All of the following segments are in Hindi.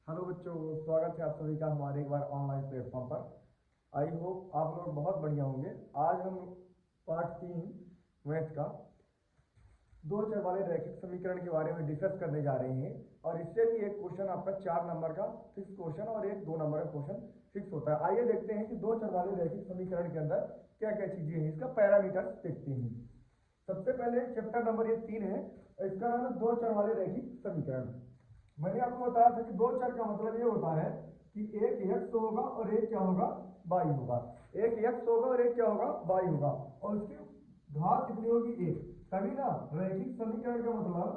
हेलो बच्चों, स्वागत है आप सभी का हमारे एक बार ऑनलाइन प्लेटफॉर्म पर। आई होप आप लोग बहुत बढ़िया होंगे। आज हम पार्ट 3 मैथ का दो चर वाले रैखिक समीकरण के बारे में डिस्कस करने जा रहे हैं। और इससे भी एक क्वेश्चन आपका 4 नंबर का फिक्स क्वेश्चन और एक 2 नंबर का क्वेश्चन फिक्स होता है। आइए देखते हैं कि दो चर वाले रैखिक समीकरण के अंदर क्या क्या चीजें हैं, इसका पैरामीटर्स देखते हैं। सबसे पहले चैप्टर नंबर ये 3 है, इसका नाम है दो चर वाले रैखिक समीकरण। मैंने आपको बताया था कि दो चर का मतलब ये होता है कि एक x होगा और एक क्या होगा, y होगा। एक x होगा और एक क्या होगा, y होगा, और उसकी घात कितनी होगी, एक। तभी ना रैखिक समीकरण का मतलब,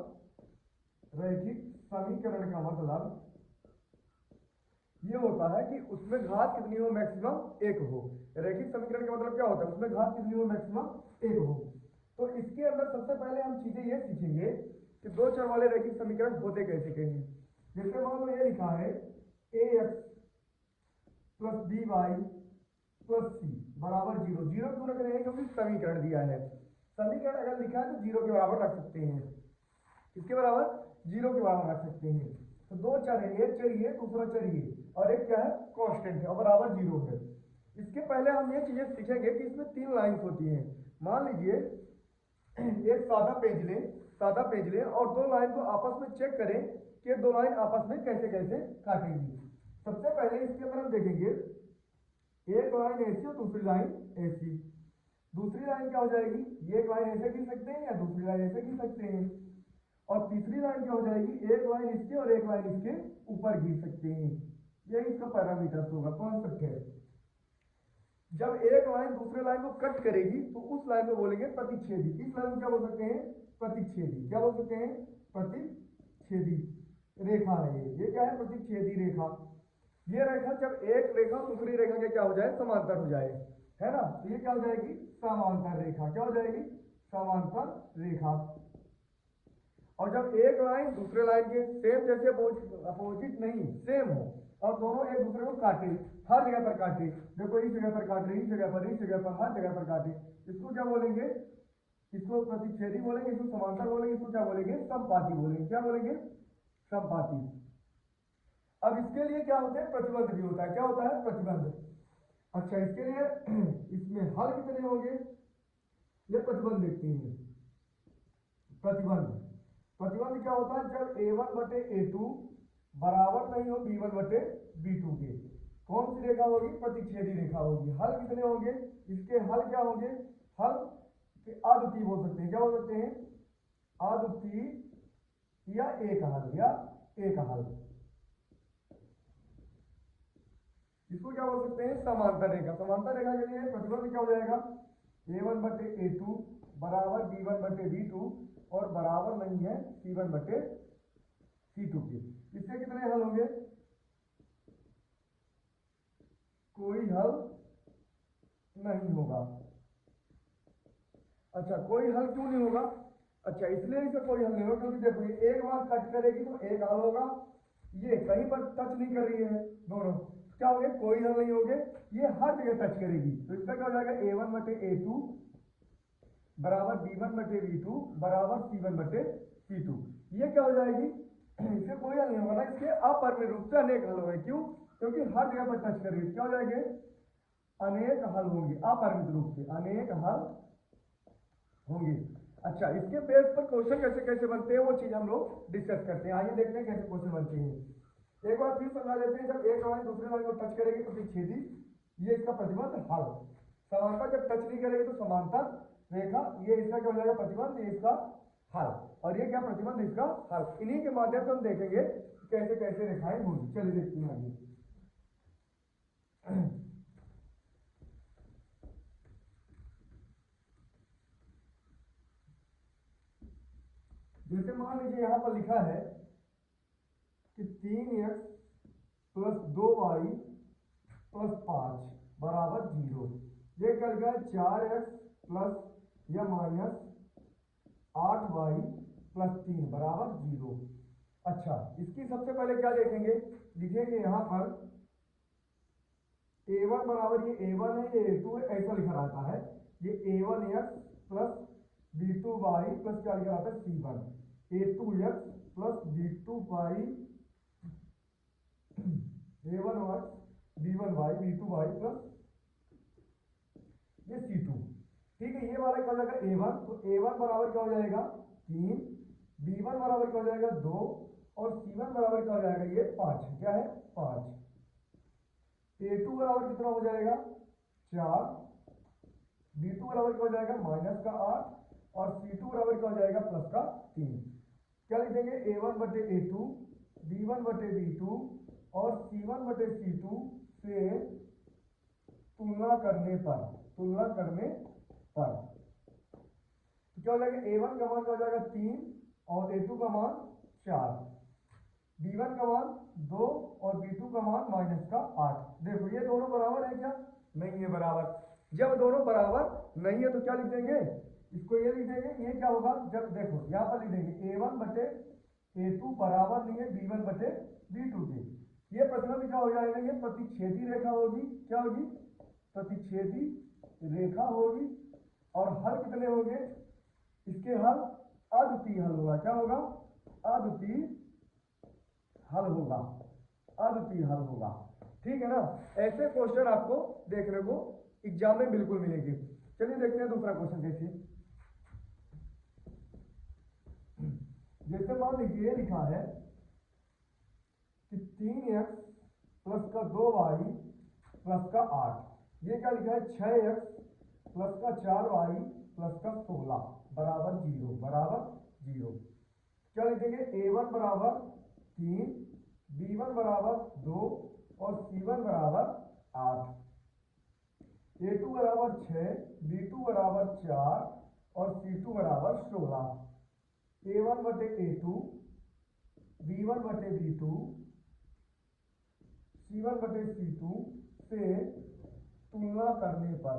रैखिक समीकरण का मतलब ये होता है कि उसमें घात कितनी हो, मैक्सिमम एक हो। रैखिक समीकरण का मतलब क्या होता है, उसमें घात कितनी हो, मैक्सिमम एक हो। तो इसके अंदर सबसे पहले हम चीजें ये सीखेंगे कि दो चर वाले रैखिक समीकरण होते कैसे कहेंगे। जैसे मान लो ये लिखा है ax plus b y plus c बराबर जीरो। जीरो क्यों रख रहे हैं, क्योंकि समीकरण दिया है। समीकरण अगर लिखा है तो जीरो के बराबर रख सकते हैं। किसके बराबर, जीरो के बराबर रख सकते हैं। तो दो चर है, एक चर ये, दूसरा चर ये, और एक क्या है, कांस्टेंट है और बराबर जीरो है। इसके पहले हम ये चीजें सीखेंगे कि इसमें 3 लाइन्स होती हैं। मान लीजिए एक सादा पेज लें और दो लाइन को आपस में चेक करें कि दो लाइन आपस में कैसे कैसे काटेंगी। सबसे पहले इसके अंदर हम देखेंगे एक लाइन ऐसी और दूसरी लाइन ऐसी। दूसरी लाइन क्या हो जाएगी, ये एक लाइन ऐसे खींच सकते हैं या दूसरी लाइन ऐसे खींच सकते हैं। और तीसरी लाइन क्या हो जाएगी, एक लाइन इसके और एक लाइन इसके ऊपर खींच सकते हैं। यही इसका पैरामीटर होगा, कॉन्सेप्ट है। जब एक लाइन दूसरे लाइन को कट करेगी तो उस लाइन को बोलेंगे प्रतिच्छेदी। इस लाइन को क्या बोल सकते हैं, प्रतिच्छेदी। क्या बोल सकते हैं, प्रतिच्छेदी रेखा है ये क्या है, प्रतिच्छेदी रेखा। ये रेखा जब एक रेखा दूसरी रेखा के क्या हो जाए, समांतर हो जाए, है ना, तो ये क्या हो जाएगी, समांतर रेखा। क्या हो जाएगी, समांतर रेखा। और जब एक लाइन दूसरे लाइन के सेम, जैसे अपोजिट नहीं, सेम हो और दोनों एक दूसरे को काटे, हर जगह पर काटे, देखो इस जगह पर काट रहे, इस जगह पर, इस जगह पर, हर जगह पर काटे, इसको क्या बोलेंगे, इसको प्रतिच्छेदी बोलेंगे, इसको समांतर बोलेंगे, इसको क्या बोलेंगे, समपाती बोलेंगे। क्या बोलेंगे, समपाती। अब इसके लिए क्या होते हैं, प्रतिबंध भी होता है। क्या होता है, प्रतिबंध। अच्छा, इसके लिए इसमें हल कितने होंगे, ये प्रतिबंध देखते हैं। प्रतिबंध, प्रतिबंध क्या होता है, जब a1 बटे a2 बराबर नहीं हो b1 बटे b2 के, कौन सी रेखा होगी, प्रतिच्छेदी रेखा होगी। हल कितने होंगे, इसके हल क्या होंगे, हल के अद्वितीय बोल सकते हैं। क्या बोल सकते हैं, अद्वितीय या एक हल, या एक हल। इसको क्या बोल सकते हैं, समांतर रेखा। समांतर रेखा के लिए प्रतिबंध क्या हो जाएगा, a1 बटे a2 बराबर b1 बटे b2 और बराबर नहीं है c1 बटे c2 के। इससे कितने हल होंगे, कोई हल नहीं होगा। अच्छा, कोई हल क्यों नहीं होगा, अच्छा इसलिए इसका कोई हल नहीं होगा क्योंकि देखो ये एक बार कट करेगी तो एक हल होगा, ये कहीं पर टच नहीं कर रही है दोनों, क्या हो गया, कोई हल नहीं होगे, ये हर जगह टच करेगी। तो इसका क्या हो जाएगा, a1 बटे a2 बराबर b1 बटे b2 बराबर c1 बटे c2। ये क्या हो जाएगी, इससे कोई हल नहीं होगा ना, इसके अपरिमित रूप से अनेक हल होंगे। क्यों, क्योंकि हर जगह पर टच करेगी। क्या हो जाएंगे, अनेक हल होंगे, अपरिमित रूप से अनेक हल होंगे। अच्छा, इसके बेस पर क्वेश्चन कैसे कैसे बनते हैं वो चीज हम लोग डिस्कस करते हैं। आइए देखते हैं कैसे क्वेश्चन बनते हैं। एक बार फिर समझा देते हैं, जब एक लाइन दूसरे लाइन को टच करेगी तो प्रतिच्छेदी, ये इसका प्रतिबंध हल। समांतर जब टच नहीं करेगी तो समांतर रेखा, ये इसका क्या हो जाएगा, प्रतिबंध, ये इसका हल। और ये क्या, प्रतिबंध, इसका हल। इन्हीं के माध्यम से हम देखेंगे कैसे कैसे रेखाएं होंगी। चलिए देखते हैं आगे। जैसे मान लीजिए यहां पर लिखा है कि 3x प्लस 2y प्लस 5 बराबर 0। ये कर गया 4x प्लस या माइनस 8y प्लस 3 बराबर 0। अच्छा, इसकी सबसे पहले क्या देखेंगे, लिखेंगे यहां पर a1 बराबर, ये a1 है, ये a2 है, ऐसा लिखा रहता है। ये a1x प्लस b2y प्लस क्या लिखा रहता है, c1, a2x plus b2y a1 b1y b2y plus ये c2। ठीक है, ये वाला क्या हो जाएगा a1, तो a1 बराबर क्या हो जाएगा 3, b1 बराबर क्या हो जाएगा 2 और c1 बराबर क्या हो जाएगा ये 5। क्या है 5। a2 बराबर कितना हो जाएगा 4, b2 बराबर क्या हो जाएगा -8 और c2 बराबर क्या हो जाएगा +3। क्या लिख देंगे a1 बटे a2 b1 बटे b2 और c1 बटे c2 से तुलना करने पर तो क्या हो जाएगा a1 का मान क्या हो जाएगा 3 और a2 का मान 4, b1 का मान 2 और b2 का मान -8। देखो ये दोनों बराबर है क्या, नहीं है बराबर। जब दोनों बराबर नहीं है तो क्या लिख देंगे, इसको ये लिख देंगे, ये क्या होगा जब देखो यहाँ पर लिख देंगे a1 बटे a2 बराबर नहीं है b1 बटे b2 के। ये प्रश्न में क्या हो जाएगा, ये प्रतिच्छेदी रेखा होगी। क्या होगी, प्रतिच्छेदी रेखा होगी। और हल कितने होंगे, इसके हल अद्वितीय हल होगा। क्या होगा, अद्वितीय हल होगा, अद्वितीय हल होगा। ठीक है ना, ऐसे क्वेश्चन आपको देखने को एग्जाम में बिल्कुल मिलेंगे। चलिए देखते हैं दूसरा क्वेश्चन कैसे। जैसे मान लीजिए लिखा है कि 3x प्लस का 2y प्लस का 8, ये क्या लिखा है 6x प्लस का 4y प्लस का 16 बराबर 0। क्या लिखेंगे a1 बराबर 3, b1 बराबर 2 और c1 बराबर 8, a2 बराबर 6, b2 बराबर 4 और c2 बराबर 16। a1 बटे a2 b1 बटे b2 c1 बटे c2 से तुलना करने पर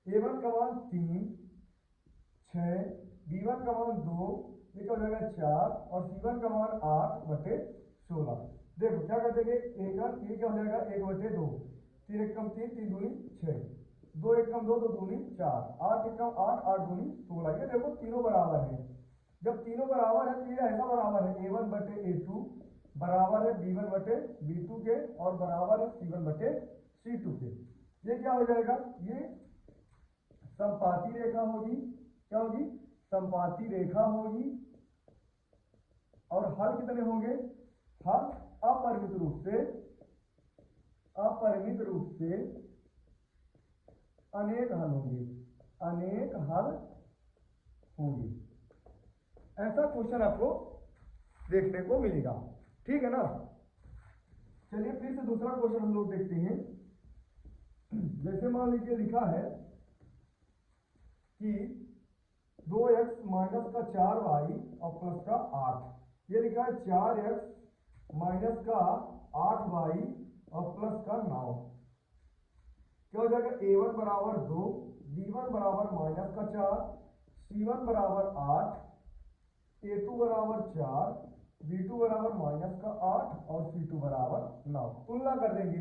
a1 का मान 3, 6, b1 का मान 2, ये क्या हो जाएगा 4 और c1 का मान 8 बटे 16। देखो क्या कर देंगे, ये क्या हो जाएगा 1 बटे 2, 3 1 कम 3, 3 दूनी 6, 2 1 कम 2, 2 दूनी 4, 8 1 कम 8, 8 दूनी 16। ये देखो तीनों बराबर है। जब तीनों बराबर है तो ये ऐसा बराबर है a1 बटे a2 बराबर है b1 बटे b2 के और बराबर है c1 बटे c2 के। ये क्या हो जाएगा, ये समपाती रेखा होगी। क्या होगी, समपाती रेखा होगी। और हल कितने होंगे, हल अपरिमित रूप से अनेक हल होंगे। ऐसा क्वेश्चन आपको देखने को मिलेगा। ठीक है ना, चलिए फिर से दूसरा क्वेश्चन हम लोग देखते हैं। जैसे मान लीजिए लिखा है कि 2x माइनस का 4y और प्लस का 8, ये लिखा है 4x माइनस का 8y और प्लस का 9। क्या हो जाएगा a1 बराबर 2, b1 बराबर माइनस का 4, c1 बराबर 8, a2 बराबर 4, b2 बराबर माइनस का 8 और c2 बराबर 9। तुलना कर देंगे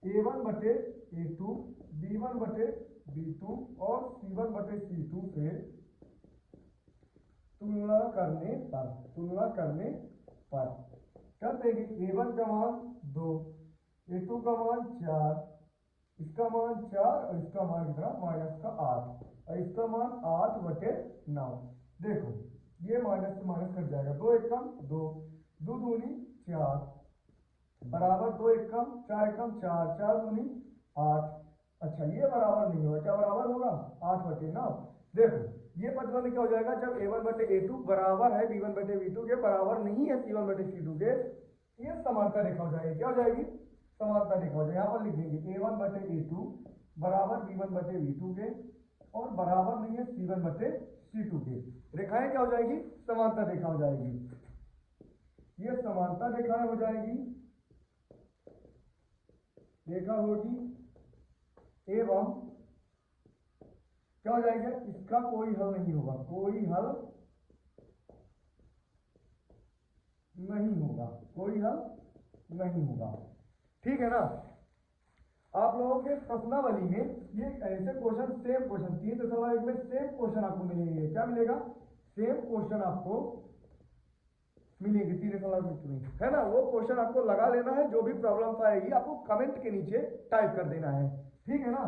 a1 बटे a2 b1 बटे b2 और c1 बटे c2 से तुलना करने पर कर देंगे a1 का मान 2, a2 का मान 4, इसका मान 4 और इसका मान कितना -8 और इसका मान 8 बटे 9। देखो ये माइनस से माइनस कट जाएगा, 2 1 कम 2, 2 दूनी 4 बराबर 2 1 कम 4 1 कम 4, 4 दूनी 8। अच्छा ये बराबर नहीं होगा, क्या बराबर होगा 8 बटे 9। देखो ये पता क्या हो जाएगा, जब a1 बटे a2 बराबर है b1 बटे b2 के, बराबर नहीं है c1 बटे c2 के, ये समानता रेखा हो जाएगी। क्या हो जाएगी, समानता रेखा हो जाएगी। यहाँ पर लिख देंगे a1 बटे a2 बराबर b1 बटे b2 के और बराबर नहीं है c1 बटे c2 के। रेखाएं क्या हो जाएगी, समांतर रेखा हो जाएगी। ये समांतर रेखाएं हो जाएगी, रेखा होगी एवं क्या हो जाएगा, इसका कोई हल नहीं होगा, कोई हल नहीं होगा। ठीक है ना, आप लोगों के प्रश्नावली में ये ऐसे क्वेश्चन, सेम क्वेश्चन 3.1 में सेम क्वेश्चन आपको मिलेंगे। क्या मिलेगा, सेम क्वेश्चन आपको मिलेंगे 3.5 में, है ना। वो क्वेश्चन आपको लगा लेना है, जो भी प्रॉब्लम आएगी आपको कमेंट के नीचे टाइप कर देना है, ठीक है ना।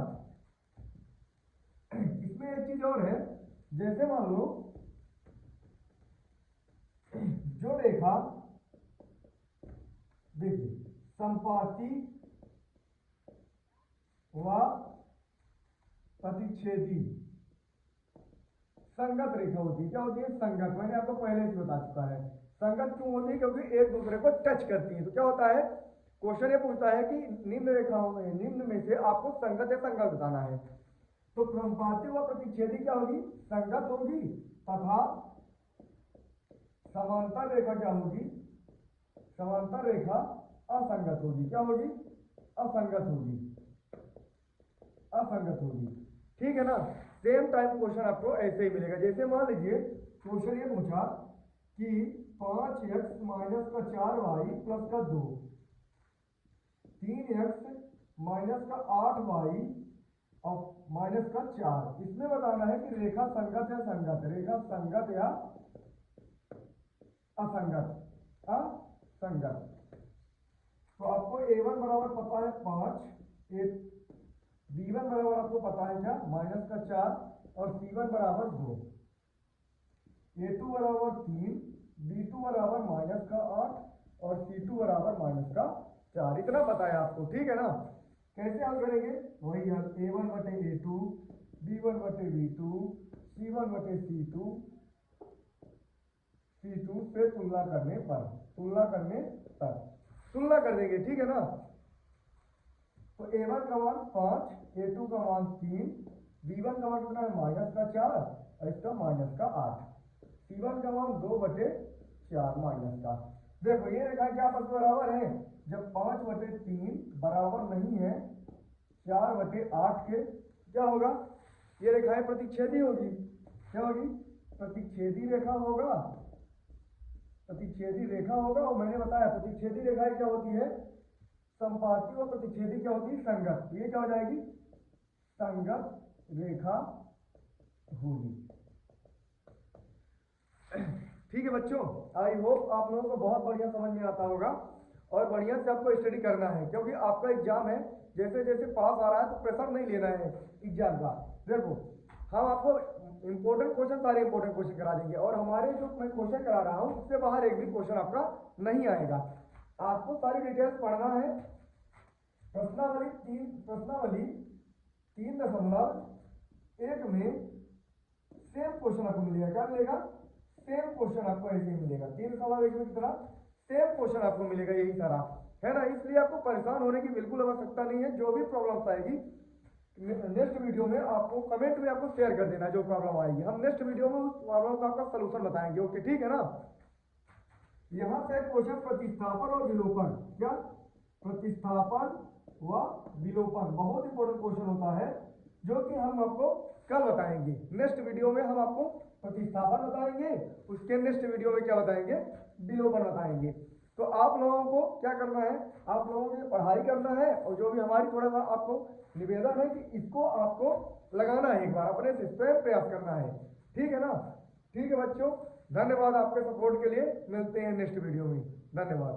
इसमें एक चीज और है, जैसे मान लो जो रेखा देखिए संपाती व प्रतिच्छेदी संगत रेखा होती है। क्या होती है? संगत। मैंने आपको पहले से बता चुका है। संगत क्यों होती है? क्योंकि एक दूसरे को टच करती है। तो क्या होता है, क्वेश्चन ये पूछता है कि निम्न रेखाओं में, निम्न में से आपको संगत या संगत बताना है। तो संपाती व प्रतिच्छेदी क्या होगी? संगत होगी, तथा समांतर रेखा क्या होगी? समांतर रेखा असंगत होगी। क्या होगी? असंगत होगी, असंगत होगी, ठीक है ना। सेम टाइम क्वेश्चन आपको ऐसे ही मिलेगा। जैसे मान लीजिए क्वेश्चन ये पूछा कि 5x माइनस का 4y प्लस का 2, 3x माइनस का 8y और माइनस का 4, इसमें बताना है कि रेखा संगत या संगत, रेखा संगत या असंगत, असंगत। तो आपको a1 बराबर पता है 5, b1 बराबर आपको पता है क्या? माइनस का 4 और c1 बराबर 2, a2 बराबर 3, b2 बराबर माइनस का 8 और c2 बराबर माइनस का 4। इतना पता है आपको, ठीक है ना। कैसे हल करेंगे? वही हल, a1 बटे a2, b1 बटे b2, c1 बटे c2 से तुलना करने पर, तुलना करने पर तुलना कर देंगे, ठीक है ना। तो a1 का मान 5, a2 का मान 3, b1 का मान कितना है? माइनस का 4 और इसका माइनस का 8, c1 का मान 2 बटे 4 माइनस का। देखो ये रेखा क्या आपस में बराबर है? जब 5 बटे 3 बराबर नहीं है 4 बटे 8 के, क्या होगा? ये रेखाएं प्रतिच्छेदी होगी। क्या होगी? प्रतिच्छेदी रेखा होगा, प्रतिच्छेदी रेखा होगा। और मैंने बताया प्रतिच्छेदी रेखाएं क्या होती है? संपाती और प्रतिच्छेदी क्या होती है? संगत। ये क्या हो जाएगी? संगत रेखा होगी, ठीक है बच्चों। आई होप आप लोगों को बहुत बढ़िया समझ में आता होगा और बढ़िया से आपको स्टडी करना है, क्योंकि आपका एग्जाम है। जैसे जैसे पास आ रहा है तो प्रेशर नहीं लेना है एग्जाम का। देखो हम आपको इंपॉर्टेंट क्वेश्चन, सारे इंपॉर्टेंट क्वेश्चन करा देंगे, और हमारे जो मैं क्वेश्चन करा रहा हूँ उससे बाहर एक भी क्वेश्चन आपका नहीं आएगा। आपको सारी डिटेल्स पढ़ना है। प्रश्नावली 3.1 में सेम क्वेश्चन आपको मिलेगा। क्या मिलेगा? सेम क्वेश्चन आपको ऐसे ही मिलेगा। 3.1 में कितना सेम क्वेश्चन आपको मिलेगा, यही सारा है ना। इसलिए आपको परेशान होने की बिल्कुल आवश्यकता नहीं है। जो भी प्रॉब्लम आएगी नेक्स्ट वीडियो में आपको कमेंट में आपको शेयर कर देना। जो प्रॉब्लम आएगी हम नेक्स्ट वीडियो में उस प्रॉब्लम का आपका सोल्यूशन बताएंगे। ओके, ठीक है ना। यहां से क्वेश्चन प्रतिस्थापन और विलोपन, क्या? प्रतिस्थापन व विलोपन बहुत इंपॉर्टेंट क्वेश्चन होता है, जो कि हम आपको कल बताएंगे। नेक्स्ट वीडियो में हम आपको प्रतिस्थापन बताएंगे, उसके नेक्स्ट वीडियो में क्या बताएंगे? विलोपन बताएंगे। तो आप लोगों को क्या करना है? आप लोगों को पढ़ाई करना है, और जो भी हमारी थोड़ा सा आपको निवेदन है कि इसको आपको लगाना है, एक बार अपने से स्वयं प्रयास करना है, ठीक है ना। ठीक है बच्चों, धन्यवाद आपके सपोर्ट के लिए। मिलते हैं नेक्स्ट वीडियो में। धन्यवाद।